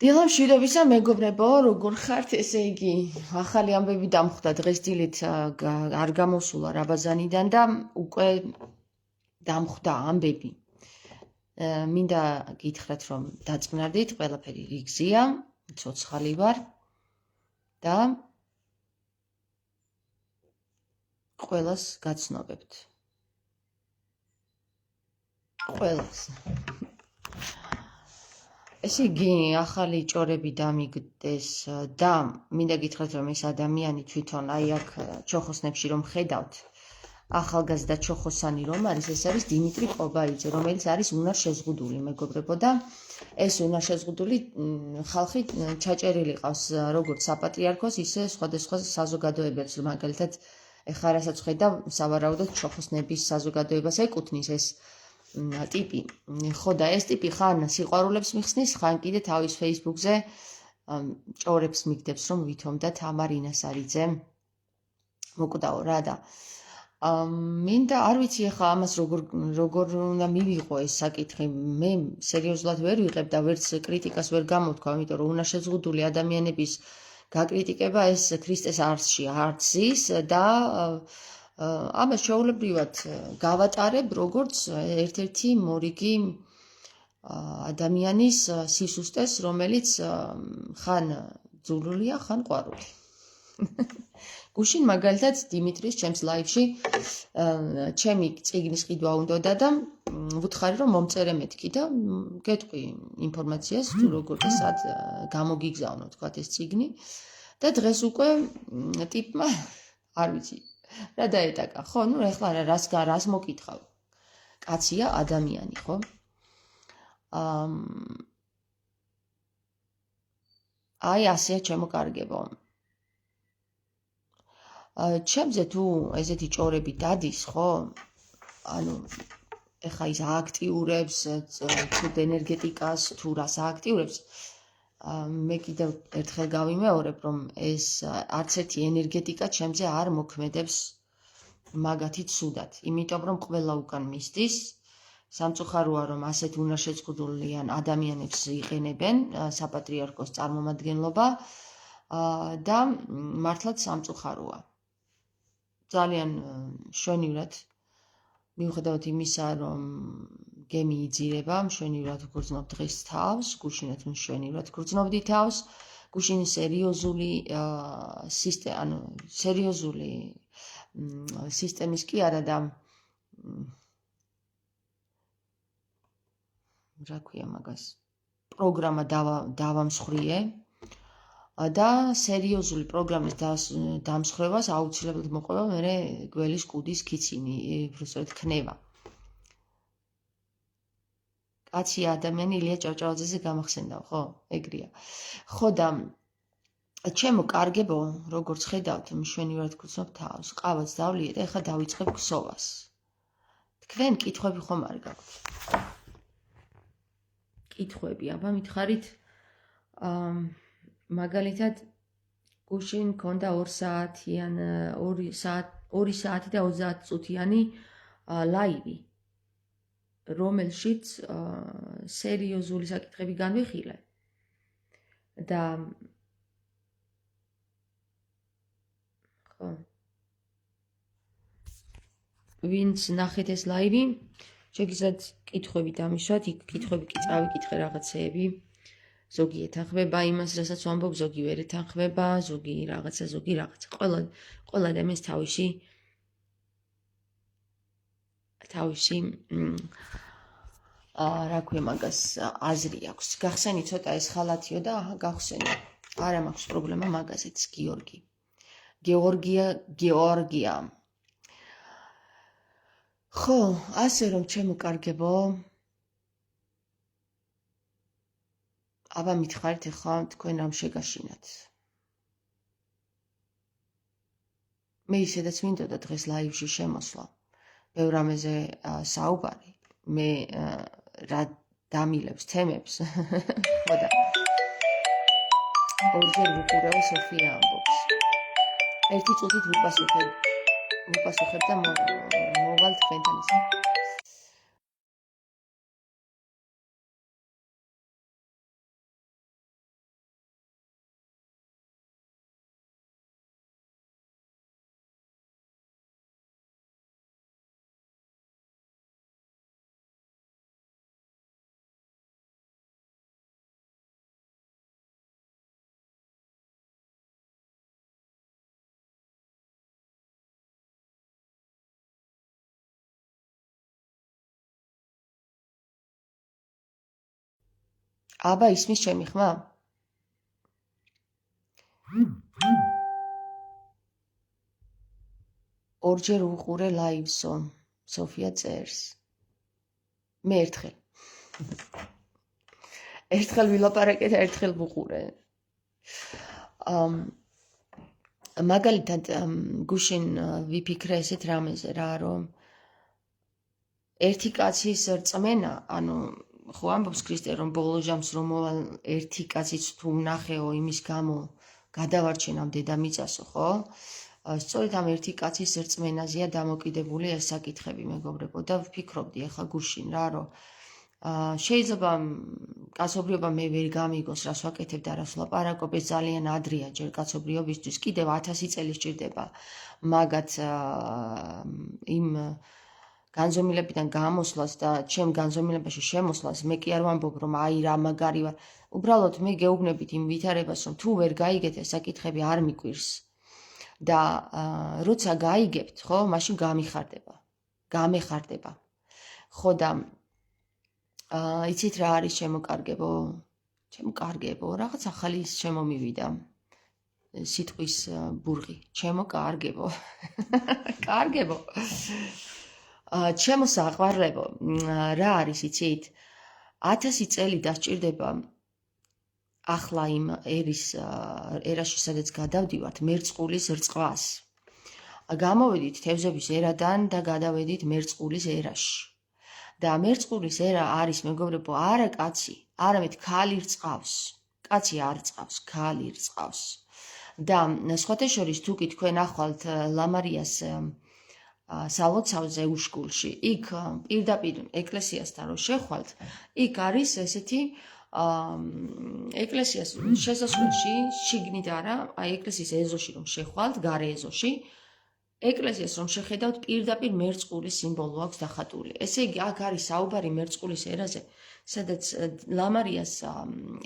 დილა მშვიდობისა მეგობრებო, როგორ ხართ? ესე იგი, ახალი ამბები დამხვდა დღეს დილით არ გამოსულა რაბაზანიდან და უკვე დამხვდა ამბები. მინდა გითხრათ, რომ დაწყნარდით, ყველაფერი რიგზია, ცოცხალი ვარ და ყველას გაცნობებთ. ყველას. ესე იგი, ახალი ჭორები დამიგდეს და მინდა გითხრათ, რომ ეს ადამიანი თვითონ აი აქ ჩოხოსნებში რომ ხედავთ, ახალგაზრდა ჩოხოსანი რომ არის, ეს არის დიმიტრი ყობაიძე, რომელიც არის უნარშეზღუდული მეგობრებო და ეს უნარშეზღუდული ხალხი ჩაჭერილი ყავს როგორც საპატრიარქოს, ისე სხვადასხვა საზოგადოებებს, მაგალითად, ეხლა რასაც ხედავ, სავარაუდოდ ჩოხოსნების საზოგადოებას ეკუთვნის ეს ტიპი. ხო და ეს ტიპი ხან სიყვარულებს მიხსნის, ხან კიდე თავის Facebook-ზე ჭორებს მიგდებს, რომ ვითომ და თამარ ინასარიძე მოკვდაო რა და მინდა არ ვიცი ახლა ამას როგორ უნდა მივიღო ეს საკითხი. მე სერიოზულად ვერ ვიღებ და ვერც კრიტიკას ვერ გამოვთქვა, იმიტომ რომ უნარშეზღუდული ადამიანების გაკრიტიკება ეს ქრისტეს არსში არ ზის და ამას ჩვეულებრივად გავატარებ როგორც ერთ-ერთი მორიგი ადამიანის სისუსტეს, რომელიც ხან ძულულია, ხან ყვარული. გუშინ მაგალითად დიმიტრის ჩემს ლაივში ჩემი წიგნის ყიდვა უნდოდა და ვუთხარი რომ მომწერე მეთქი და გეტყვი ინფორმაციას თუ როგორ და სად გამოგიგზავნო თქვათ ეს წიგნი და დღეს უკვე ტიპმა არ ვიცი რა დაეტაკა, ხო, ნუ ეხლა რას მოკითხავ. კაცია, ადამიანი, ხო? აი ასეა ჩემო კარგებო. ჩემზე თუ ესეთი ჭორები დადის, ხო? ანუ ეხლა ის ააქტიურებს თუ ენერგეტიკას, თუ რას ააქტიურებს, მე კიდევ ერთხელ გავიმეორებ, რომ ეს არც ერთი ენერგეტიკა ჩემზე არ მოქმედებს მაგათი ცუდად, იმიტომ რომ ყველა უკან მისდის, სამწუხაროა რომ ასეთ უნარშეზღუდულიან ადამიანებს იყენებენ საპატრიარქოს წარმომადგენლობა და მართლაც სამწუხაროა. ძალიან მშვენივრად მიუხედავად იმისა, რომ გემი იძირება, მშვენივრად ვგრძნობ დღეს თავს, გუშინაც მშვენივრად ვგრძნობდი თავს, გუშინ სერიოზული სისტემის კი არა და რა ქვია მაგას, პროგრამა დავამსხვრიე და სერიოზული პროგრამის დამსხვრევას აუცილებლად მოყვება მერე გველის კუდის ქიცინი, უბრალოდ ქნება. კაცი ადამიანი ილია ჭავჭავაძეზე გამახსენდა, ხო? ეგრეა. ხო და ჩემო კარგებო, როგორც ხედავთ, მშვენივრად ვგრძნობ თავს, ყავაც დავლიე და ეხლა დავიწყებ ქსოვას. თქვენ კითხვები ხომ არ გაქვთ? კითხვები, აბა მითხარით, მაგალითად, გუშინ მქონდა 2 საათი და 30 წუთიანი ლაივი, რომელშიც სერიოზული საკითხები განვიხილე და ხო ვინც ნახეთ ეს ლაივი, შეგიძლიათ კითხვები დამისვათ, იქ კითხვები კი წავიკითხე რაღაცეები. ზოგი ეთანხმება იმას, რასაც ვამბობ, ზოგი ვერ ეთანხმება, ზოგი რაღაცა. ყველა ადამიანს თავისი რა ქვია მაგას აზრი აქვს. გახსენი ცოტა ეს ხალათიო და გავხსენი. არა მაქვს პრობლემა მაგაზეც, გეორგია. ხო, ასე რომ ჩემო კარგებო, აბა მითხარით ახლა თქვენ რამ შეგაშინათ. მე ისედაც მინდოდა დღეს ლაივში შემოსვლა. ბევრ რამეზე საუბარი, მე რა დამილებს თემებს, ხო და ორჯერ ვუყურეო სოფია ამბობს. ერთი წუთით ვუპასუხებ და მოვალ თქვენთან. აბა ისმის ჩემი ხმა? ორჯერ უყურე ლაივსო, სოფია წერს. მე ერთხელ. ერთხელ ვილაპარაკე და ერთხელ ვუყურე. მაგალითად გუშინ ვიფიქრე ესეთ რამეზე რა, რომ ერთი კაცის რწმენა, ანუ ხო ამბობს ქრისტე, რომ ბოლო ჟამს რომ მოვალ ერთი კაციც თუ ვნახეო იმის გამო გადავარჩენ ამ დედამიწასო, ხო? სწორედ ამ ერთი კაცის რწმენაზეა დამოკიდებული ეს საკითხები, მეგობრებო, და ვფიქრობდი ახლა გუშინ რა, რომ შეიძლება კაცობრიობა მე ვერ გამიგოს, რას ვაკეთებ და რას ვლაპარაკობ, ეს ძალიან ადრეა ჯერ კაცობრიობისთვის, კიდევ 1000 წელი სჭირდება მაგათ იმ განზომილებიდან გამოსვლას და ჩემ განზომილებაში შემოსვლას. მე კი არ ვამბობ, რომ აი რა მაგარი ვარ. უბრალოდ მე გეუბნებით იმ ვითარებას, რომ თუ ვერ გაიგეთ ეს საკითხები არ მიკვირს და როცა გაიგებთ, ხო, მაშინ გამეხარდება. ხო და იცით რა არის შემოკარგებო? შემოკარგებო, რაღაც ახალი შემომივიდა. სიტყვის ბურღი. შემოკარგებო. კარგებო. ჩემო საყვარლებო, რა არის იცით? 1000 წელი დასჭირდება ახლა იმ ერაში, სადაც გადავდივართ, მერწყულის რწყვას. გამოვედით თევზების ერადან და გადავედით მერწყულის ერაში. და მერწყულის ერა არის, მეგობრებო, არა კაცი, არამედ ქალი რწყავს. კაცი არ რწყავს, ქალი რწყავს. და სხვათა შორის თუ კი თქვენ ახვალთ ლამარიას სალოცავზე უშკულში, იქ პირდაპირ ეკლესიასთან რომ შეხვალთ, იქ არის ესეთი ეკლესიას შესასვლელში, შიგნით არა, აი ეკლესიის ეზოში რომ შეხვალთ, გარე ეზოში, ეკლესიას რომ შეხედავთ, პირდაპირ მერწყულის სიმბოლო აქვს დახატული. ესე იგი, აქ არის საუბარი მერწყულის ერაზე, სადაც ლამარიას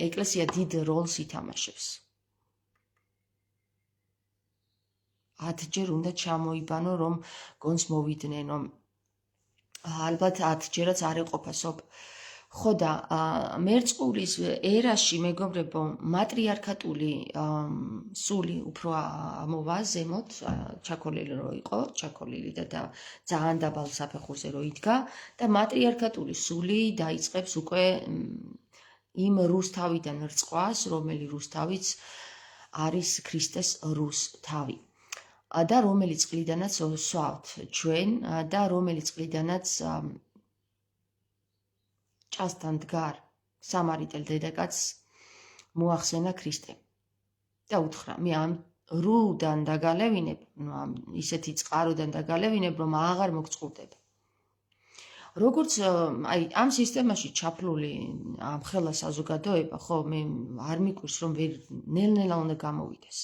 ეკლესია დიდ როლს ითამაშებს. 10 ჯერ უნდა ჩამოიბანო, რომ გონს მოვიდნენ, ალბათ 10 ჯერაც არ ეყოფა სოფ. ხო და მერწყულის ერაში, მეგობრებო, მატრიარქატული სული უფრო ამოვა ზემოთ, ჩაქოლილი რო იყო, ჩაქოლილი და ძალიან დაბალ საფეხურზე რო იდგა და მატრიარქატული სული დაიწყებს უკვე იმ რუსთავიდან რწყვას, რომელი რუსთავიც არის ქრისტეს რუსთავი. და რომელიც წყლიდანაც სვავთ ჩვენ და რომელიც წყლიდანაც ჭასთან დგარ სამარიტელ დედაკაცს მოახსენა ქრისტემ და უთხრა, მე ამ რუდან დაგალევინებ, ამ ისეთი წყაროდან დაგალევინებ, რომ აღარ მოგწყურდება. როგორც აი ამ სისტემაში ჩაფლული ამხელა საზოგადოება, ხო, მე არ მიკვირს, რომ ვერ ნელ-ნელა უნდა გამოვიდეს.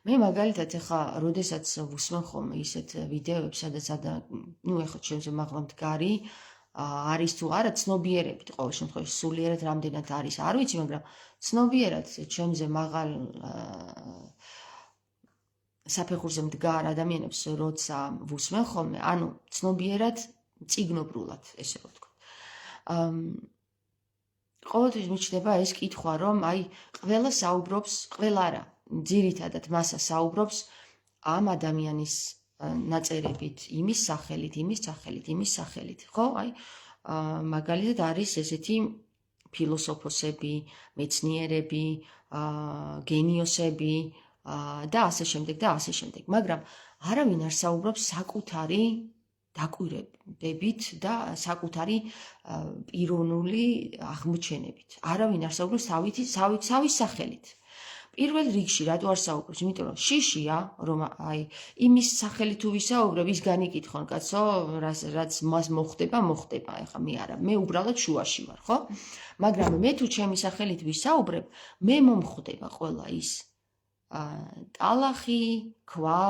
მე მაგალითად ახლა როდესაც ვუსმენ ხოლმე ისეთ ვიდეოებს, სადაც ეხლა ჩემზე მაღლა მდგარი არის თუ არა, ცნობიერებით ყოველ შემთხვევაში სულიერად რამდენად არის, არ ვიცი, მაგრამ ცნობიერად ჩემზე მაღალ საფეხურზე მდგარ ადამიანებს როცა ვუსმენ ხოლმე, ანუ ცნობიერად წიგნობრულად, ესე რომ ვთქვა. ყოველთვის მიჩნდება ეს კითხვა, რომ აი ყველა საუბრობს, ყველა არა, ძირითადად მასა საუბრობს ამ ადამიანის ნაწერებით, იმის სახელით, ხო? აი მაგალითად არის ესეთი ფილოსოფოსები, მეცნიერები, გენიოსები და ასე შემდეგ, მაგრამ არავინ არ საუბრობს საკუთარი დაკვირვებით და საკუთარი პიროვნული აღმოჩენებით. არავინ არ საუბრობს თავის სახელით. პირველ რიგში რატო არ საუბრობს? იმიტომ რომ შიშია, რომ აი იმის სახელით თუ ვისაუბრებ, ის განიკითხონ, კაცო, რაც მას მოხდება. ეხლა მე არა, მე უბრალოდ შუაში ვარ, ხო? მაგრამ მე თუ ჩემი სახელით ვისაუბრებ, მე მომხვდება ყველა ის ტალახი, ქვა,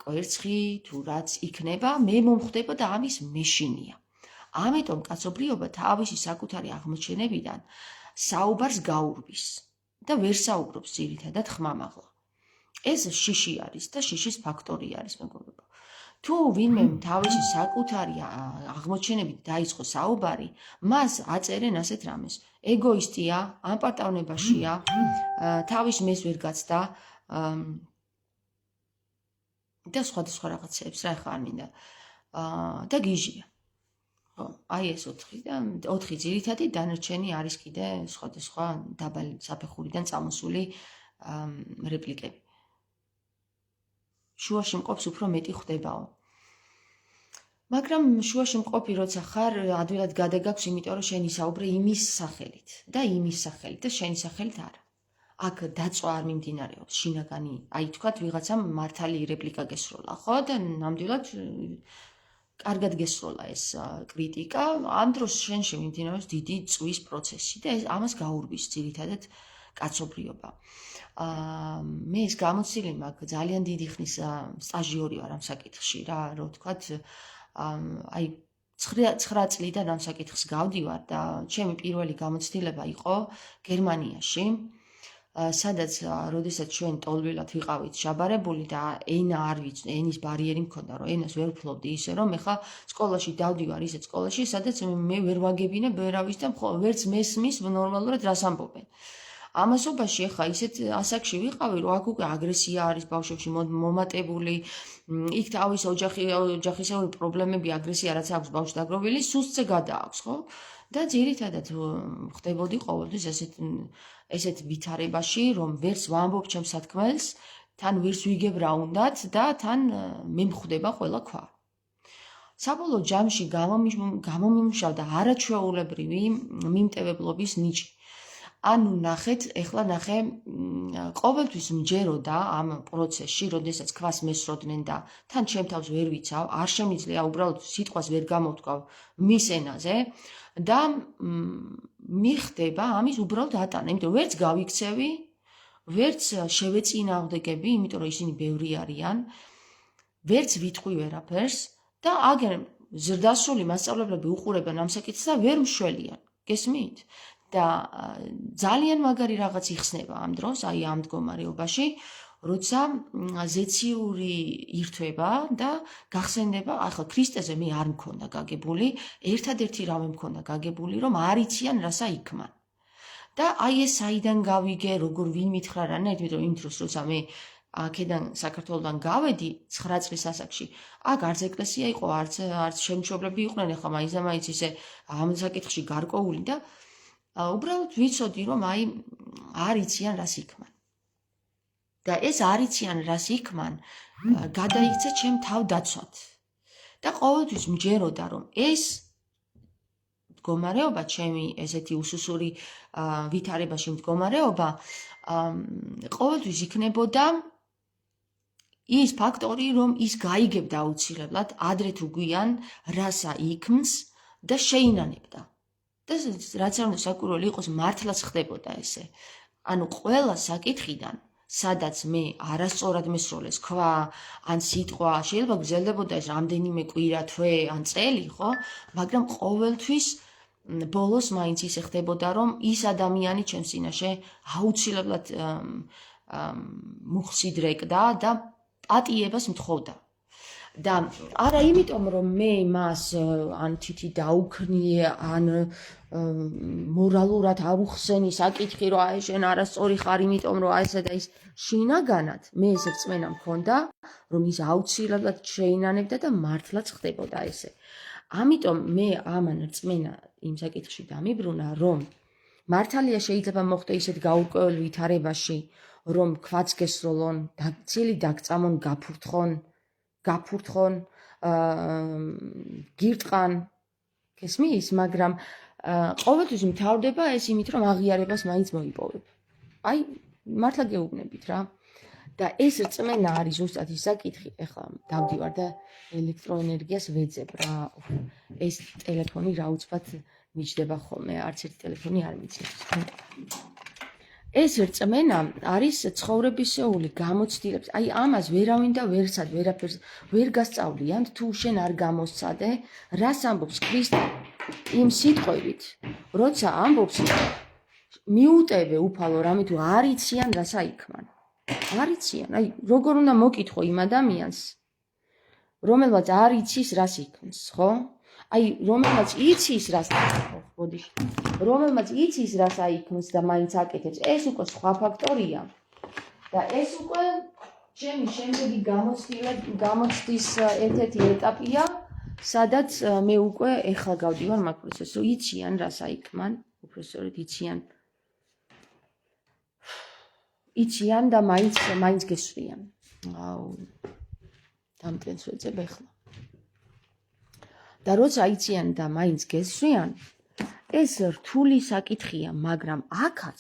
კვერცხი თუ რაც იქნება, მე მომხვდება და ამის მეშინია. ამიტომ კაცობრიობა თავისი საკუთარი აღმოჩენებიდან საუბარს გაურბის. და ვერ საუბრობს ძირითადად ხმამაღლა. ეს შიში არის და შიშის ფაქტორი არის, მეგობრებო. თუ ვინმე თავისი საკუთარი აღმოჩენებით დაიწყო საუბარი, მას აწერენ ასეთ რამეს. ეგოისტია, ამპარტავნებაშია, თავის მეს ვერ გაცდა და სხვადასხვა რაღაცებს რა ხარ მინდა. და გიჟია. ხო, აი ეს 4 და 4 ძირითადი დანარჩენი არის კიდე სხვადასხვა დაბალი საფეხურიდან წამოსული რეპლიკები. შუაში მყოფს უფრო მეტი ხდებაო. მაგრამ შუაში მყოფი როცა ხარ, ადვილად გადაგაქვს, იმიტომ რომ შენ ისაუბრე იმის სახელით და იმის სახელით და შენი სახელით არა. აქ დაწვა არ მიმდინარეობს, შინაგანი, აი თქვათ ვიღაცამ მართალი რეპლიკა გესროლა, ხო? და ნამდვილად კარგად გესროლა ეს კრიტიკა, ამ დროს შენში მიმდინარეობს დიდი წვის პროცესი და ამას გაურბის ძირითადად კაცობრიობა. მე ეს გამოცილი მაქვს ძალიან დიდი ხნის სტაჟიორი ვარ ამ საკითხში რა, რო ვთქვათ, აი 9 წლიდან ამ საკითხს გავდივარ და ჩემი პირველი გამოცდილება იყო გერმანიაში. სადაც როდესაც ჩვენ ტოლვილად ვიყავით შაბარებული და ენა არ ვიცი, ენის ბარიერი მქონდა, რომ ენას ვერ ვფლობდი ისე, რომ ეხლა სკოლაში დავდივარ ისეთ სკოლაში, სადაც მე ვერ ვაგებინებ ვერავის და ვერც მესმის ნორმალურად რას ამბობენ. ამასობაში ეხლა ისეთ ასაკში ვიყავი, რომ აქ უკვე აგრესია არის ბავშვებში მომატებული, იქ თავის ოჯახისეული პრობლემები, აგრესია რაც აქვს ბავშვს დაგროვილი, სუსტზე გადააქვს, ხო? და ძირითადად ხდებოდი ყოველთვის ესეთ ვითარებაში, რომ ვერც ვამბობ ჩემს სათქმელს, თან ვერც ვიგებ რა უნდათ და თან მე მხვდება ყველა ქვა. საბოლოო ჯამში გამომიმუშავდა არაჩვეულებრივი მიმტევებლობის ნიჭი. ანუ ნახეთ, ეხლა ნახე, ყოველთვის მჯეროდა ამ პროცესში, როდესაც ქვას მესროდნენ და თან ჩემ თავს ვერ ვიცავ, არ შემიძლია უბრალოდ სიტყვას ვერ გამოვთქვავ მის ენაზე და მიხდება ამის უბრალოდ ატანა, იმიტომ ვერც გავიქცევი, ვერც შევეწინააღმდეგები, იმიტომ რომ ისინი ბევრი არიან, ვერც ვიტყვი ვერაფერს და აგერ ზრდასრული მასწავლებლები უყურებენ ამ საკითხს და ვერ მშველიან. გესმით? და ძალიან მაგარი რაღაც იხსნება ამ დროს, აი ამ მდგომარეობაში, როცა ზეციური ირთვება და გახსენდება, ახლა ქრისტეზე მე არ მქონდა გაგებული, ერთადერთი რამე მქონდა გაგებული, რომ არ იციან რასა იქმან. და აი ეს საიდან გავიგე, როგორ ვინ მითხრა რანაირად, იმიტომ იმ დროს როცა მე აქედან საქართველოდან გავედი 9 წლის ასაკში, აქ არც ეკლესია იყო, არც შემჩობრები იყვნენ, ახლა მაინც ისე ამ საკითხში გარკვეული და უბრალოდ ვიცოდი, რომ აი არ იციან რას იქმან. და ეს არ იციან რას იქმან, გადაიქცა ჩემ თავდაცვად. და ყოველთვის მჯეროდა, რომ ეს მდგომარეობა, ჩემი ესეთი უსუსური ვითარებაში მდგომარეობა, ყოველთვის იქნებოდა ის ფაქტორი, რომ ის გაიგებდა აუცილებლად, ადრე თუ გვიან რასა იქმს და შეინანებდა. და რაც არ უნდა საკვირველი იყოს, მართლაც ხდებოდა ესე. ანუ ყველა საკითხიდან, სადაც მე არასწორად მესროლეს ქვა, ან სიტყვა, შეიძლება გრძელდებოდა ეს რამდენიმე კვირა, თვე, ან წელი, ხო? მაგრამ ყოველთვის ბოლოს მაინც ისე ხდებოდა, რომ ის ადამიანი ჩემს წინაშე აუცილებლად მუხს იდრეკდა და პატიებას მთხოვდა. და არა იმიტომ, რომ მე მას ან თითი დაუქნიე, ან მორალურად არ უხსენი საკითხი, რომ აი შენ არასწორი ხარ, იმიტომ რომ აი ესა და ის შინაგანად მე ეს რწმენა მქონდა, რომ ის აუცილებლად შეინანებდა და მართლაც ხდებოდა ესე. ამიტომ მე ამან რწმენა იმ საკითხში დამიბრუნა, რომ მართალია შეიძლება მოხდე ისეთ გაურკვეველ ვითარებაში, რომ ქვაც გესროლონ, ცილი დაგწამონ, გაფურთხონ, გირტყან, გესმის, მაგრამ ყოველთვის მთავრდება ეს იმით, რომ აღიარებას მაინც მოიპოვებ. აი, მართლა გეუბნებით რა. და ეს რწმენა არის ზუსტად ის საკითხი, ეხლა დავდივარ და ელექტროენერგიას ვეძებ რა. ეს ტელეფონი რა უცბად მიჯდება ხოლმე, არც ერთი ტელეფონი არ მიცემს. ეს რწმენა არის ცხოვრებისეული გამოცდილების, აი ამას ვერავინ და ვერცად ვერაფერს ვერ გასწავლიან, თუ შენ არ გამოსცადე, რას ამბობს ქრისტე იმ სიტყვებით, როცა ამბობს მიუტევე უფალო რამე თუ არ იციან რასა იქმან. არ იციან, აი როგორ უნდა მოკითხო იმ ადამიანს, რომელმაც არ იცის რას იქმს, ხო? აი, რომელმაც იცის რას ბოდიში. რომელმაც იცის რას აიქმს და მაინც აკეთებს, ეს უკვე სხვა ფაქტორია. და ეს უკვე ჩემი შემდეგი გამოცდის ერთ-ერთი ეტაპია, სადაც მე უკვე ეხლა გავდივარ მაგ პროცესს, რომ იციან რას აიქმან, უბრალოდ იციან და მაინც გესვრიან. აუ დამტენს ვეძებ ახლა. და როცა იციან და მაინც გესვრიან, ეს რთული საკითხია, მაგრამ აქაც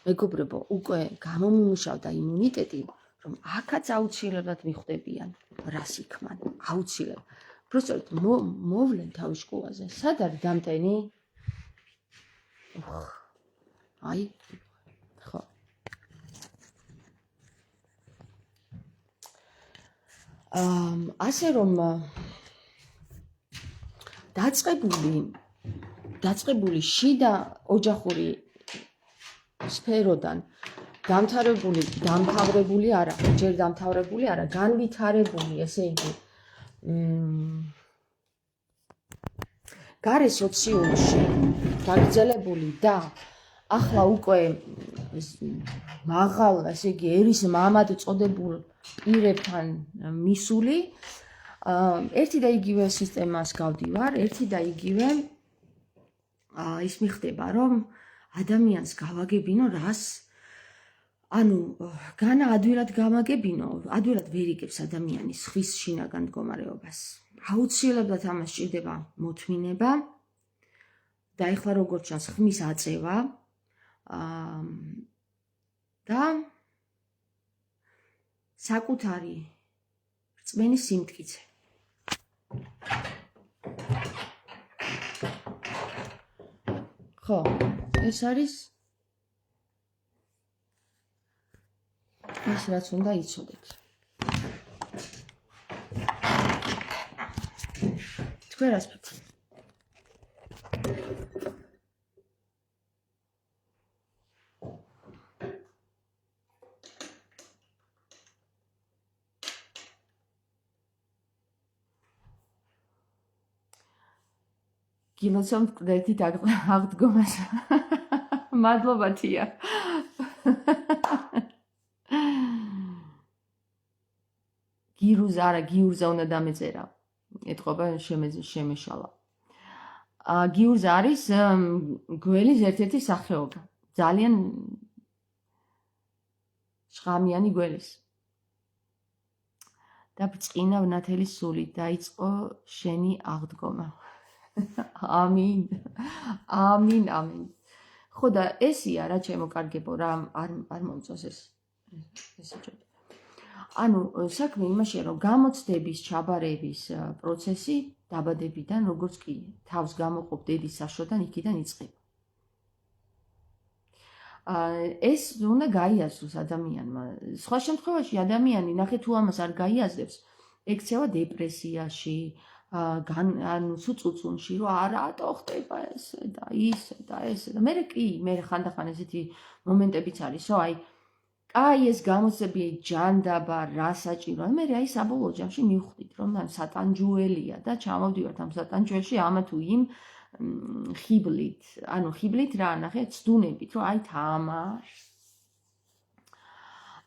მეგობრებო, უკვე გამომიმუშავდა იმუნიტეტი, რომ აქაც აუცილებლად მიხვდებიან, რას იქმან, აუცილებლად. პროსტოდ მოვლენ თავის შკოლაზე. სად არის დამტენი? აი, ხო. ასე რომ დაწყებული შიდა ოჯახური სფეროდან დამთავრებული არა, ჯერ დამთავრებული არა, განვითარებული, ესე იგი გარე სოციუმში გაგრძელებული და ახლა უკვე მაღალ, ესე იგი ერის მამად წოდებულ პირებთან მისული ერთი და იგივე სისტემას გავდივარ, ერთი და იგივე ის მიხდება, რომ ადამიანს გავაგებინო რას, ანუ განა ადვილად გამაგებინო, ადვილად ვერ იგებს ადამიანის ხვის შინაგან მდგომარეობას. აუცილებლად ამას სჭირდება მოთმინება და ეხლა როგორც ჩანს ხმის აწევა და საკუთარი რწმენის სიმტკიცე. ხო, ეს არის ის რაც უნდა იცოდეთ. თქვენ რას ფიქრობთ? გილოცავ მკვდრეთით აღდგომას. მადლობა თია. გიურზა უნდა დამეწერა. ეთყობა შემეშალა. გიურზა არის გველის ერთ-ერთი სახეობა. ძალიან შხამიანი გველის. და ბრწყინავ ნათელის სულით დაიწყო შენი აღდგომა. ამინ. ამინ, ამინ. ხო და ესია რა ჩემო კარგებო, რა არ მომწონს ესეჯერ. ანუ საქმე იმაშია, რომ გამოცდების, ჩაბარების პროცესი დაბადებიდან, როგორც კი თავს გამოყოფ დედის საშოდან, იქიდან იწყება. ეს უნდა გაიაზროს ადამიანმა. სხვა შემთხვევაში ადამიანი, ნახე თუ ამას არ გაიაზრებს, ექცევა დეპრესიაში, ანუ სუწუწუნში, რომ არატო ხდება ესე და ისე და ესე და მე ხანდახან ესეთი მომენტებიც არის, რომ აი ეს გამოცდები ჯანდაბა რა საჭირო. მე აი საბოლოო ჯამში მივხვდით, რომ სატანჯუელია და ჩამოვდივართ ამ სატანჯუელში ამა თუ იმ ხიბლით, ანუ ხიბლით რა, ნახე, ცდუნებით, რომ აი თამარ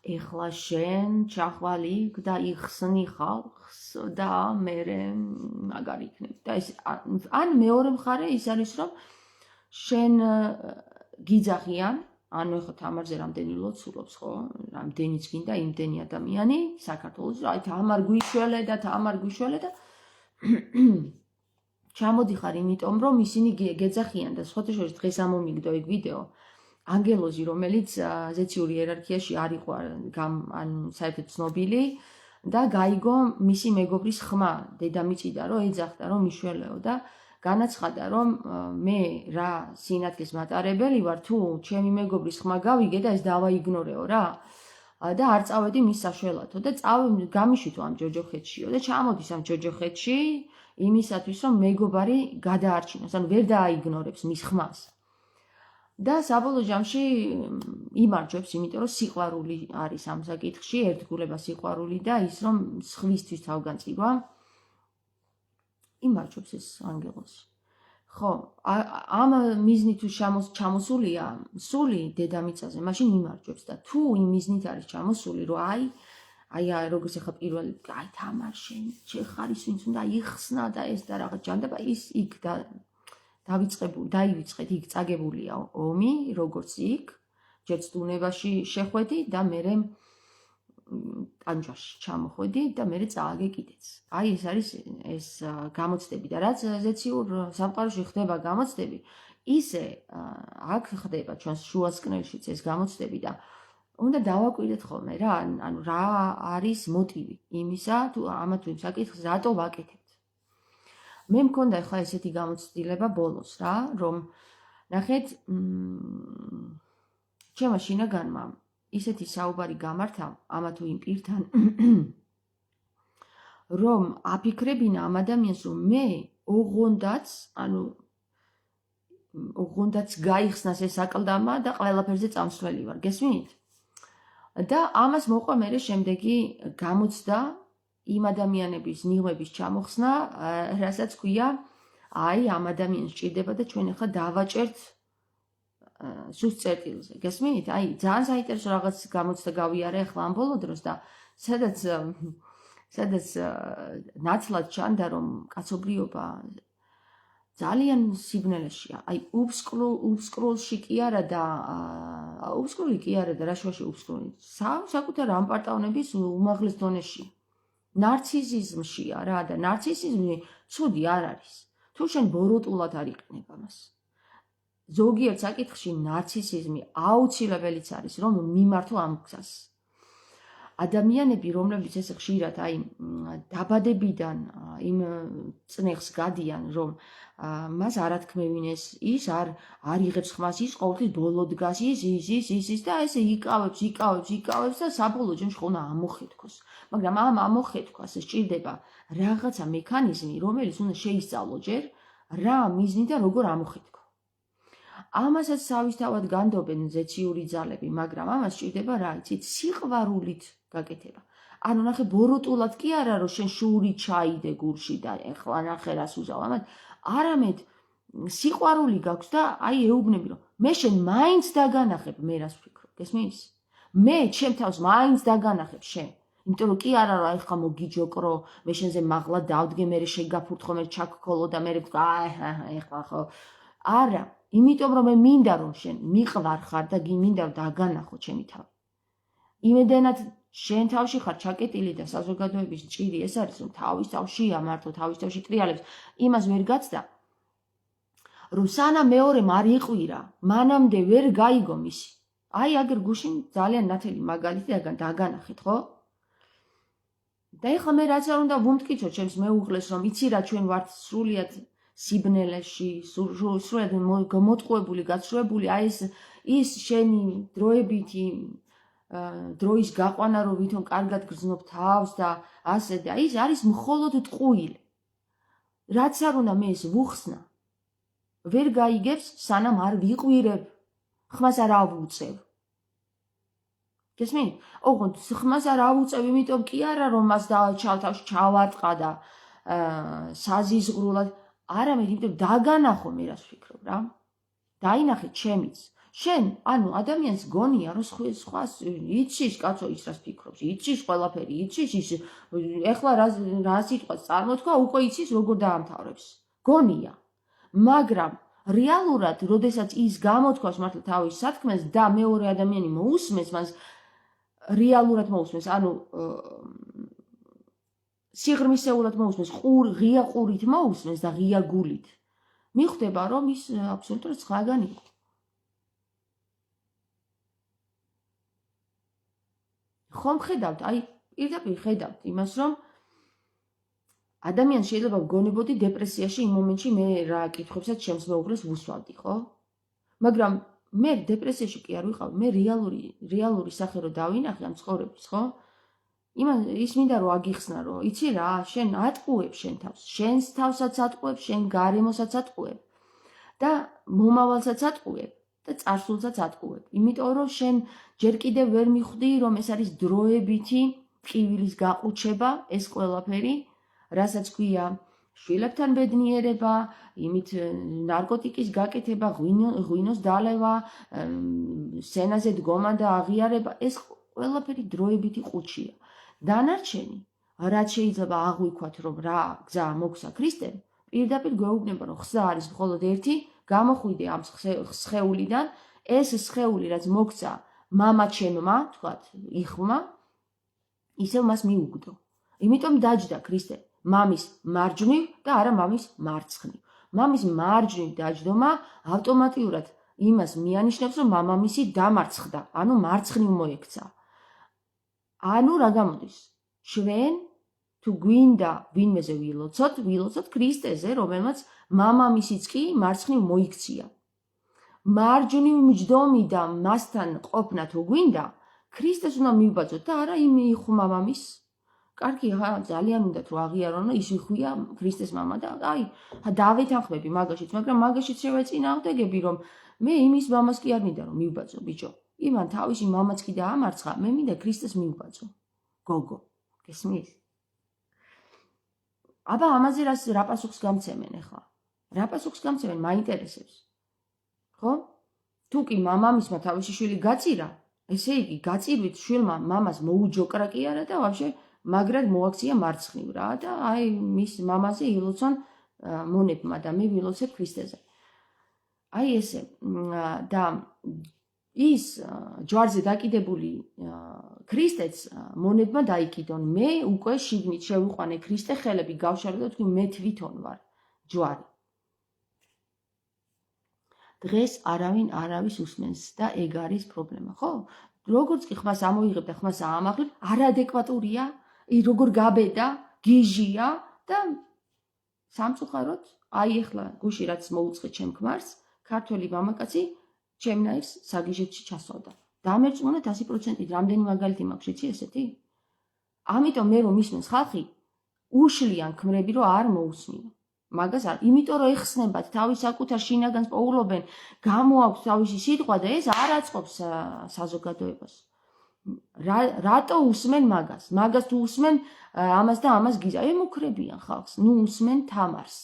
ეხლა შენ ჩახვალი და იხსნი ხალხს და მერე მაგარი იქნები. და ეს ან მეორე მხარე ის არის, რომ შენ გიძახიან, ანუ ეხლა თამარზე რამდენი ლოცულობს, ხო? რამდენიც გინდა იმდენი ადამიანი საქართველოს, აი თამარ გვიშველე და ჩამოდიხარ იმიტომ, რომ ისინი გეძახიან და სხვათა შორის დღეს ამომიგდო ეგ ვიდეო. ანგელოზი, რომელიც ზეციური იერარქიაში არ იყო ანუ საერთოდ ცნობილი და გაიგო მისი მეგობრის ხმა, დედამიწიდან, რომ ეძახდა, რომ მიშველეო და განაცხადა, რომ მე რა სინათლის მატარებელი ვარ, თუ ჩემი მეგობრის ხმა გავიგე და ეს დავაიგნორეო რა და არ წავედი მის საშველათო და გამიშვიდო ამ ჯოჯოხეთშიო და ჩამოდის ამ ჯოჯოხეთში იმისათვის, რომ მეგობარი გადაარჩინოს, ანუ ვერ დააიგნორებს მის ხმას. და საბოლოო ჯამში იმარჯვებს, იმიტომ რომ სიყვარული არის ამ საკითხში, ერთგულება სიყვარული და ის რომ სხვისთვის თავგანწირვა იმარჯვებს ეს ანგელოზი. ხო, ამ მიზნით თუ ჩამოსულია სული დედამიწაზე, მაშინ იმარჯვებს და თუ იმ მიზნით არის ჩამოსული, რომ აი როგორც ახლა პირველი, აი თამარ შენ ხარის ვინც უნდა იხსნა და ეს და რაღაც ჯანდება, ის იქ დაივიწყეთ, იქ წაგებულია ომი, როგორც იქ, ჯერ სტუნებაში შეხვედი და მერე ტანჯვაში ჩამოხვედი და მერე წააგე კიდეც. აი ეს არის ეს გამოცდები და რაც ზეციურ სამყაროში ხდება გამოცდები, ისე აქ ხდება ჩვენს შუასკნელშიც ეს გამოცდები და უნდა დავაკვირდეთ ხოლმე რა, ანუ რა არის მოტივი იმისა, თუ ამა თუ იმ საკითხს რატო ვაკეთებთ. მე მქონდა ახლა ესეთი გამოცდილება ბოლოს რა, რომ ნახეთ, ჩემმა შინაგანმა ისეთი საუბარი გამართა ამა თუ იმ პირთან, რომ აფიქრებინა ამ ადამიანს, რომ მე ოღონდაც გაიხსნას ეს აკლდამა და ყველაფერზე წამსვლელი ვარ, გესმით? და ამას მოყვა მერე შემდეგი გამოცდა იმ ადამიანების ნიღმების ჩამოხსნა, რასაც ქვია, აი ამ ადამიანს სჭირდება და ჩვენ ახლა დავაჭერთ სუსტ წერტილზე, გესმით? აი ძალიან საინტერესო რაღაც გამოცდა გავიარე ახლა ამ ბოლო დროს და სადაც ნაცვლად ჩანდა, რომ კაცობრიობა ძალიან სიბნელეშია. აი უბსკრულში კი არა და უბსკრული კი არა და რა შუაში უბსკრული. საკუთარ ამპარტავნების უმაღლეს დონეში. ნარციზიზმშია რა და ნარციზიზმი ცუდი არ არის. თუ შენ ბოროტულად არ იყნებ ამას. ზოგიერთ საკითხში ნარციზიზმი აუცილებელიც არის, რომ მიმართო ამ გზას. ადამიანები, რომლებიც ესე ხშირად აი დაბადებიდან იმ წნეხს გადიან, რომ მას არ ათქმევინეს, ის არ იღებს ხმას, ის ყოველთვის ბოლო დგას, ის და ესე იკავებს და საბოლოო ჯამში ხოლმე ამოხეთქოს. მაგრამ ამ ამოხეთქვას სჭირდება რაღაცა მექანიზმი, რომელიც უნდა შეისწავლო ჯერ რა მიზნი და როგორ ამოხეთქო. ამასაც თავისთავად განდობენ ზეციური ძალები, მაგრამ ამას სჭირდება რა იცით, სიყვარულით გაკეთება. ანუ ნახე ბოროტულად კი არა, რომ შენ შური ჩაიდე გულში და ეხლა ნახე რას უზავ ამათ, არამედ სიყვარული გაქვს და აი ეუბნები, რომ მე შენ მაინც დაგანახებ, მე რას ვფიქრობ, გესმის? მე ჩემ თავს მაინც დაგანახებ შენ. იმიტომ რომ კი არა რომ ეხლა მოგიჯოკრო, მე შენზე მაღლა დავდგე, მე შეგაფურთხო, მე ჩაგქოლო და მე ვთქვა, ეხლა ხო. არა, იმიტომ რომ მე მინდა რომ შენ მიყვარ ხარ და მინდა რომ დაგანახო ჩემი თავი. იმედენად შენ თავში ხარ ჩაკეტილი და საზოგადოების ჭირი ეს არის, რომ თავის თავშია მარტო, თავის თავში ტრიალებს, იმას ვერ გაცდა, რომ სანამ მეორემ არ იყვირა, მანამდე ვერ გაიგო მისი. აი აგერ გუშინ ძალიან ნათელი მაგალითი დაგანახეთ, ხო? და ეხლა მე რაც არ უნდა ვუმტკიცო ჩემს მეუღლეს, რომ იცი რა ჩვენ ვართ სრულიად სიბნელეში, სრულიად მოტყუებული, გაცრუებული, აი ის შენი დროებითი დროის გაყვანა, რომ ვითომ კარგად გრძნობ თავს და ასე და ის არის მხოლოდ ტყუილი. რაც არ უნდა მე ეს ვუხსნა, ვერ გაიგებს, სანამ არ ვიყვირებ, ხმას არ ავუწევ. გესმით? ოღონდ ხმას არ ავუწევ, იმიტომ კი არა, რომ მას თავში ჩავარტყა და საზიზღრულად, არამედ იმიტომ დაგანახო მე რას ვფიქრობ რა. დაინახე ჩემიც. შენ, ანუ ადამიანს გონია, რომ სხვას იცის კაცო ის რას ფიქრობს, იცის ყველაფერი, იცის ის ეხლა რა სიტყვას წარმოთქვა, უკვე იცის როგორ დაამთავრებს. გონია. მაგრამ რეალურად, როდესაც ის გამოთქვას მართლა თავის სათქმეს და მეორე ადამიანი მოусმეს, მას რეალურად მოусმეს, ანუ სიღრმისეულად მოусმეს, ღია ყურით მოусმეს და ღია გულით. მიხვდება, რომ ის აბსოლუტურად სხვაგან იყო. ხომ ხედავთ, აი პირდაპირ ხედავთ იმას, რომ ადამიანს შეიძლება გგონებოდი დეპრესიაში იმ მომენტში მე რა კითხვებსაც ჩემს მეუღლეს ვუსვამდი, ხო? მაგრამ მე დეპრესიაში კი არ ვიყავ, მე რეალური სახე რო დავინახე ამ ცხოვრების, ხო? ის მინდა რომ აგიხსნა, რომ იცი რა, შენ ატყუებ შენ თავს, შენს თავსაც ატყუებ, შენ გარემოსაც ატყუებ და მომავალსაც ატყუებ და წარსულსაც ატყუებ. იმიტომ რომ შენ ჯერ კიდევ ვერ მიხვდი, რომ ეს არის დროებითი ტკივილის გაყუჩება, ეს ყველაფერი, რასაც ქვია შვილებთან ბედნიერება, იმით ნარკოტიკის გაკეთება, ღვინოს დალევა, სცენაზე დგომა და აღიარება, ეს ყველაფერი დროებითი ყუთშია. დანარჩენი, რაც შეიძლება აღვიქვათ, რომ რა გზა მოგცა ქრისტემ, პირდაპირ გვეუბნება, რომ ხსა არის მხოლოდ ერთი, გამოხვიდე ამ სხეულიდან, ეს სხეული, რაც მოგცა მამა ჩემმა, თქვათ, იხმა, ისევ მას მიუგდო. იმიტომ დაჯდა ქრისტე მამის მარჯვნივ და არა მამის მარცხნივ. მამის მარჯვნივ დაჯდომა ავტომატურად იმას მიანიშნებს, რომ მამამისი დამარცხდა, ანუ მარცხნივ მოექცა. ანუ რა გამოდის? ჩვენ თუ გვინდა ვინმეზე ვილოცოთ ქრისტეზე, რომელმაც მამამისიც კი მარცხნივ მოიქცია. მარჯვნივ მჯდომი და მასთან ყოფნა თუ გვინდა, ქრისტეს უნდა მივბაძოთ და არა იმ იხუმა მამის. კარგი, ძალიან უნდათ რომ აღიარონ, რომ ის იხვია ქრისტეს მამა და აი, დავითანხმები მაგაშიც, მაგრამ მაგაშიც შევეწინააღმდეგები, რომ მე იმის მამას კი არ მინდა რომ მივბაძო, ბიჭო. იმან თავისი მამაც კი დაამარცხა, მე მინდა ქრისტეს მივბაძო. გოგო, გესმის? აბა ამაზე რა პასუხს გამცემენ ახლა? რა პასუხს გამცემენ? მაინტერესებს. ხო? თუ კი მამამისმა თავისი შვილი გაწირა, ესე იგი გაწირვით შვილმა მამას მოუჯოკრა კი არა და ვაფშე მაგრად მოაქცია მარცხნივ რა და აი მის მამაზე ილოცონ მონებმა და მე ვილოცებ ქრისტეზე. აი ესე და ის ჯვარზე დაკიდებული ქრისტეც მონებმა დაიკიდონ. მე უკვე შიგნით შევიყვანე ქრისტე ხელები გავშალე და თქვი მე თვითონ ვარ ჯვარი. დღეს არავინ არავის უსმენს და ეგ არის პრობლემა, ხო? როგორც კი ხმას ამოიღებ და ხმას აამახლებ, არადეკვატურია, როგორ გაბედა, გიჟია და სამწუხაროდ, აი ახლა გუში რაც მოუწყე ჩემ ქმარს, ქართველი მამაკაცი ჩემნაირს საგიჟეთში ჩასვავდა. დამერწმუნეთ 100%-ით, რამდენი მაგალითი მაქვს, იცი ესეთი? ამიტომ მე რომ ისმენს ხალხი, უშლიან ქმრები რომ არ მოусმინო. მაგას არ, იმიტომ რომ ეხსნებათ თავის საკუთარ შინაგანს პოულობენ, გამოაქვს თავისი სიტყვა და ეს არ აწყობს საზოგადოებას. რატო უსმენ მაგას? მაგას თუ უსმენ ამას და ამას გიზა. ემუქრებიან ხალხს, ნუ უსმენ თამარს.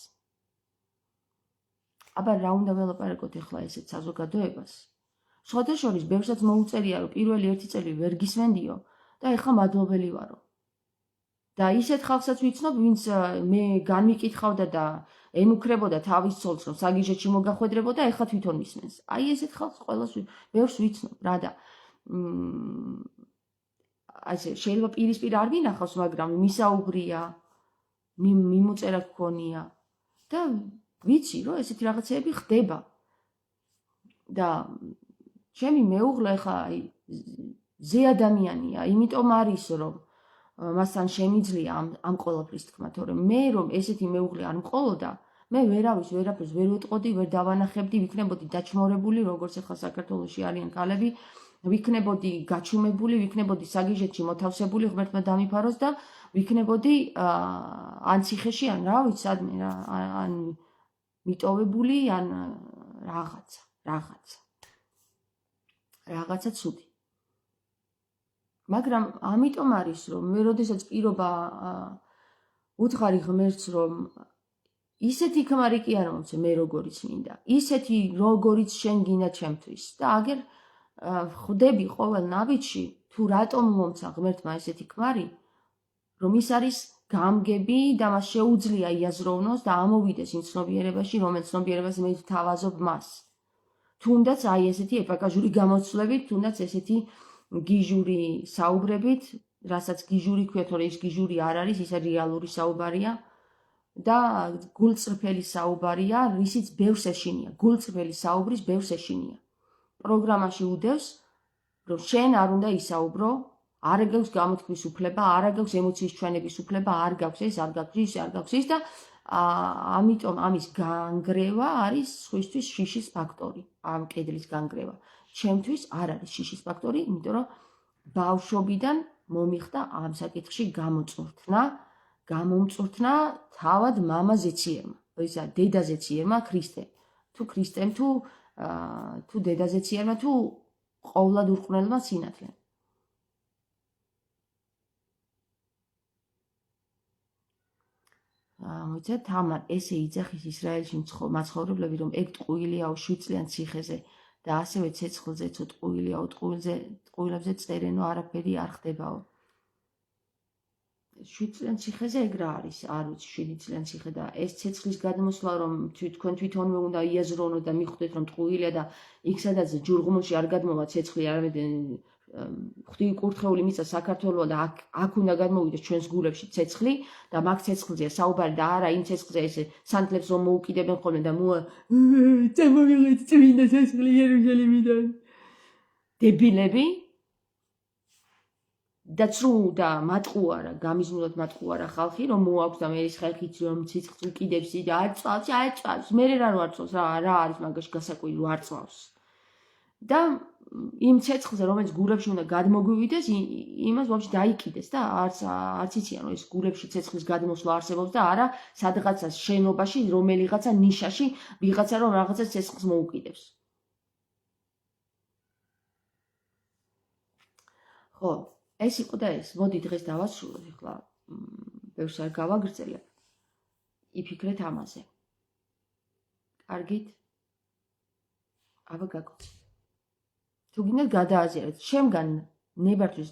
აბა რა უნდა ველაპარაკოთ ახლა ესეთ საზოგადოებას? სხვათა შორის ბევრსაც მოუწერია, რომ პირველი 1 წელი ვერ გისმენდიო და ეხლა მადლობელი ვარო. და ისეთ ხალხსაც ვიცნობ, ვინც მე განვიკითხავდა და ემუქრებოდა თავის ცოლს, რომ საგიჟეთში მოგახვედრებოდა, ეხლა თვითონ ისმენს. აი ესეთ ხალხს ყველას ბევრს ვიცნობ, რა და ასე შეიძლება პირისპირ არ მინახავს, მაგრამ მისაუბრია, მიმოწერა გქონია და ვიცი, რომ ესეთი რაღაცეები ხდება. და ჩემი მეუღლე ხა ზე ადამიანია, იმიტომ არის, რომ მასთან შემიძლია ამ ყველაფრის თქმა, თორემ მე რომ ესეთი მეუღლე არ მყოლოდა, მე ვერავის ვერაფერს ვერ ვეტყოდი, ვერ დავანახებდი, ვიქნებოდი დაჩმორებული, როგორც ახლა საქართველოში არიან ქალები, ვიქნებოდი გაჩუმებული, ვიქნებოდი საგიჟეთში მოთავსებული, ღმერთმა დამიფაროს და ვიქნებოდი ან ციხეში, ან რა ვიცი, სადმე რა, ან მიტოვებული, ან რაღაცა ცუდი. მაგრამ ამიტომ არის, რომ მე როდესაც პირობა უთხარი ღმერთს, რომ ისეთი ქმარი კი არ მომცე მე როგორიც მინდა, ისეთი როგორიც შენ გინდა ჩემთვის და აგერ ხვდები ყოველ ნაბიჯში, თუ რატომ მომცა ღმერთმა ესეთი ქმარი, რომ ის არის გამგები და მას შეუძლია იაზროვნოს და ამოვიდეს იმ ცნობიერებაში, რომელიც ცნობიერებას მე ვთავაზობ მას. თუნდაც აი ესეთი ეპაკაჟური გამოცვლებით, თუნდაც ესეთი გიჟური საუბრებით, რასაც გიჟური ქვია, თორე ის გიჟური არ არის, ის რეალური საუბარია და გულწრფელი საუბარია, რისიც ბევრს ეშინია. გულწრფელი საუბრის ბევრს ეშინია. პროგრამაში უდევს, რომ შენ არ უნდა ისაუბრო, არ გაქვს გამოთქმის უფლება, არ გაქვს ემოციის ჩვენების უფლება, არ გაქვს ეს, არ გაქვს ის, არ გაქვს ის და ამიტომ ამის განგრევა არის სხვისთვის შიშის ფაქტორი, ამ კედლის განგრევა. ჩემთვის არ არის შიშის ფაქტორი, იმიტომ რომ ბავშვობიდან მომიხდა ამ საკითხში გამომწურთნა თავად მამა ზეციერმა, ისა დედა ზეციერმა ქრისტე. თუ ქრისტემ თუ დედა ზეციერმა თუ ყოვლად ურყვნელმა სინათლემ. გავიცეთ, თამარ ესე იძახის ისრაელში მაცხოვრებლები, რომ ეგ ტყუილიაო 7 წლიან ციხეზე და ასევე ცეცხლზეცო ტყუილიაო, ტყუილებზე წერენო არაფერი არ ხდებაო. 7 წლიან ციხეზე ეგ რა არის? არ ვიცი, 7 წლიან ციხე და ეს ცეცხლის გადმოსვლა, რომ თქვენ თვითონვე უნდა იაზრონოთ და მიხვდეთ, რომ ტყუილია და იქ სადაც ჯურღუმულში არ გადმოვა ცეცხლი, არამედ ღვთი კურთხეული მიწა საქართველოა და აქ უნდა გადმოვიდეს ჩვენს გულებში ცეცხლი და მაგ ცეცხლზეა საუბარი და არა იმ ცეცხლზე ესე სანთლებს რომ მოუკიდებენ ხოლმე და წამოვიღეთ წმინდა ცეცხლი იერუსალიმიდან. დებილები და ცრუ და მატყუარა, გამიზნულად მატყუარა ხალხი, რომ მოაქვს და მე ის ხალხიც რომ ცეცხლს უკიდებს და არ წვავს, მე რა არ წვავს, რა არის მაგაში გასაკვირი, რომ არ წვავს. და იმ ცეცხლზე, რომელიც გულებში უნდა გადმოგვივიდეს, იმას ვაფშე დაიკიდეს და არც იციან, რომ ეს გულებში ცეცხლის გადმოსვლა არსებობს და არა სადღაცა შენობაში, რომელიღაცა ნიშაში, ვიღაცა რომ რაღაცა ცეცხლს მოუკიდებს. ხო, ეს იყო და ეს. მოდი დღეს დავასრულოთ, ახლა ბევრს არ გავაგრძელებ. იფიქრეთ ამაზე. კარგით? აბა გაგოცეთ. თუ გინდათ გადააზიარეთ, ჩემგან ნებართვის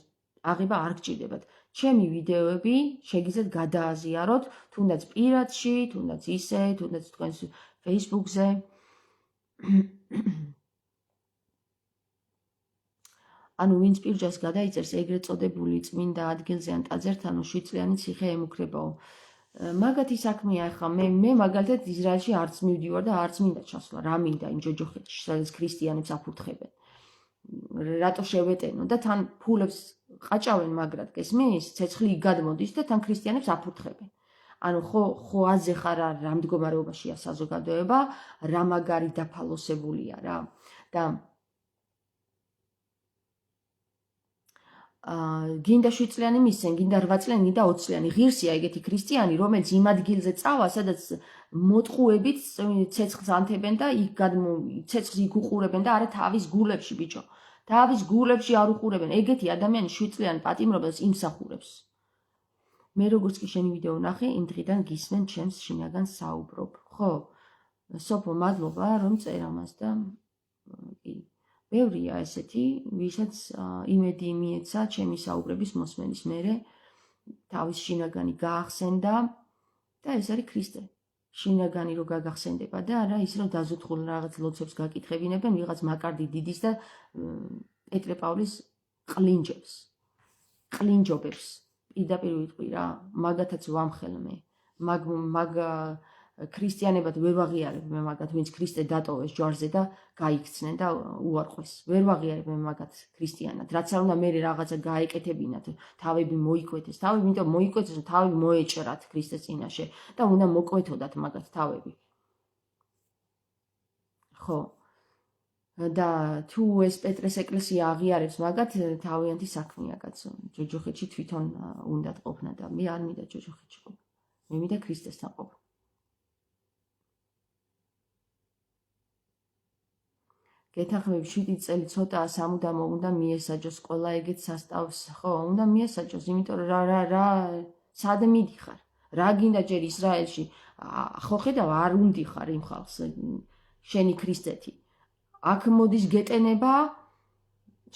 აღება არ გჭირდებათ. ჩემი ვიდეოები შეგიძლიათ გადააზიაროთ, თუნდაც პირადში, თუნდაც ისე, თუნდაც თქვენს Facebook-ზე. ანუ ვინც პირჯას გადაიწერს ეგრეთ წოდებული წმინდა ადგილზე ან ტაძართან 7 წლიანი ციხე ემუქრებაო. მაგათი საქმეა ახლა მე მაგალითად ისრაელში არც მივდივარ და არც მინდა ჩასვლა, რა მინდა იმ ჯოჯოხეთში, სადაც ქრისტიანებს აფურთხებენ. რატო შევეტენო და თან ფულებს ყაჭავენ მაგრად გესმის, ცეცხლი გადმოდის და თან ქრისტიანებს აფურთხებენ. ანუ ხო აზე ხარ რა მდგომარეობაშია საზოგადოება, რა მაგარი დაფალოსებულია რა. და გინდა 7 წლიანი მისცენ, გინდა 8 წლიანი, გინდა 20 წლიანი. ღირსია ეგეთი ქრისტიანი, რომელიც იმ ადგილზე წავა, სადაც მოტყუებით ცეცხლს ანთებენ და იქ ცეცხლს იქ უყურებენ და არა თავის გულებში, ბიჭო. თავის გულებში არ უყურებენ. ეგეთი ადამიანი 7 წლიან პატიმრობას იმსახურებს. მე როგორც კი შენი ვიდეო ვნახე, იმ დღიდან გისმენ ჩემს შინაგან საუბრობ. ხო? სოფო, მადლობა რომ წერ ამას და კი. ბევრია ესეთი, ვისაც იმედი მიეცა ჩემი საუბრების მოსმენის მერე თავის შინაგანი გაახსენდა და ეს არის ქრისტე. შინაგანი რო გაგახსენდება და არა ის რომ დაზუთხულ რაღაც ლოცვებს გაკითხებინებენ ვიღაც მაკარდი დიდის და პეტრე პავლეს ყლინჯობებს. პირდაპირ ვიტყვი რა, მაგათაც ვამხელმე. მაგ ქრისტიანებად ვერ ვაღიარებ მე მაგათ, ვინც ქრისტე დატოვეს ჯვარზე და გაიქცნენ და უარყვეს. ვერ ვაღიარებ მე მაგათ ქრისტიანად. რაც არ უნდა მე რაღაცა გაეკეთებინათ, თავები მოიკვეთეს, თავები იმიტომ მოიკვეთეს, რომ თავები მოეჭრათ ქრისტეს წინაშე და უნდა მოკვეთოდათ მაგათ თავები. ხო. და თუ ეს პეტრეს ეკლესია აღიარებს მაგათ, თავიანთი საქმეა კაცო. ჯოჯოხეთში თვითონ უნდათ ყოფნა და მე არ მინდა ჯოჯოხეთში ყოფნა. მე მინდა ქრისტესთან ყოფნა. გეთანხმები 7 წელი ცოტაა სამუდამო უნდა მიესაჯოს ყველა ეგეთ სასწავს. ხო, უნდა მიესაჯოს, იმიტომ რომ რა სად მიდიხარ? რა გინდა ჯერ ისრაელში? ხო ხედავ არ უნდიხარ იმ ხალხს შენი ქრისტეთი. აქ მოდის გეტენება,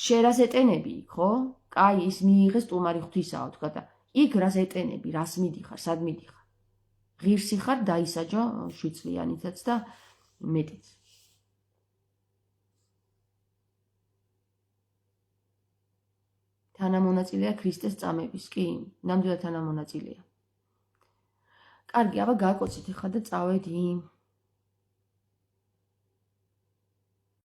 შენ რას ეტენები, ხო? კაი, ის მიიღეს სტუმარი ღვთისაო, თქვა და იქ რას ეტენები, რას მიდიხარ, სად მიდიხარ? ღირსი ხარ დაისაჯო 7 წლიანიცაც და მეტიც. თანამონაწილეა ქრისტეს წამების, კი, ნამდვილად თანამონაწილეა. კარგი, აბა გააკოცეთ ახლა და წავედი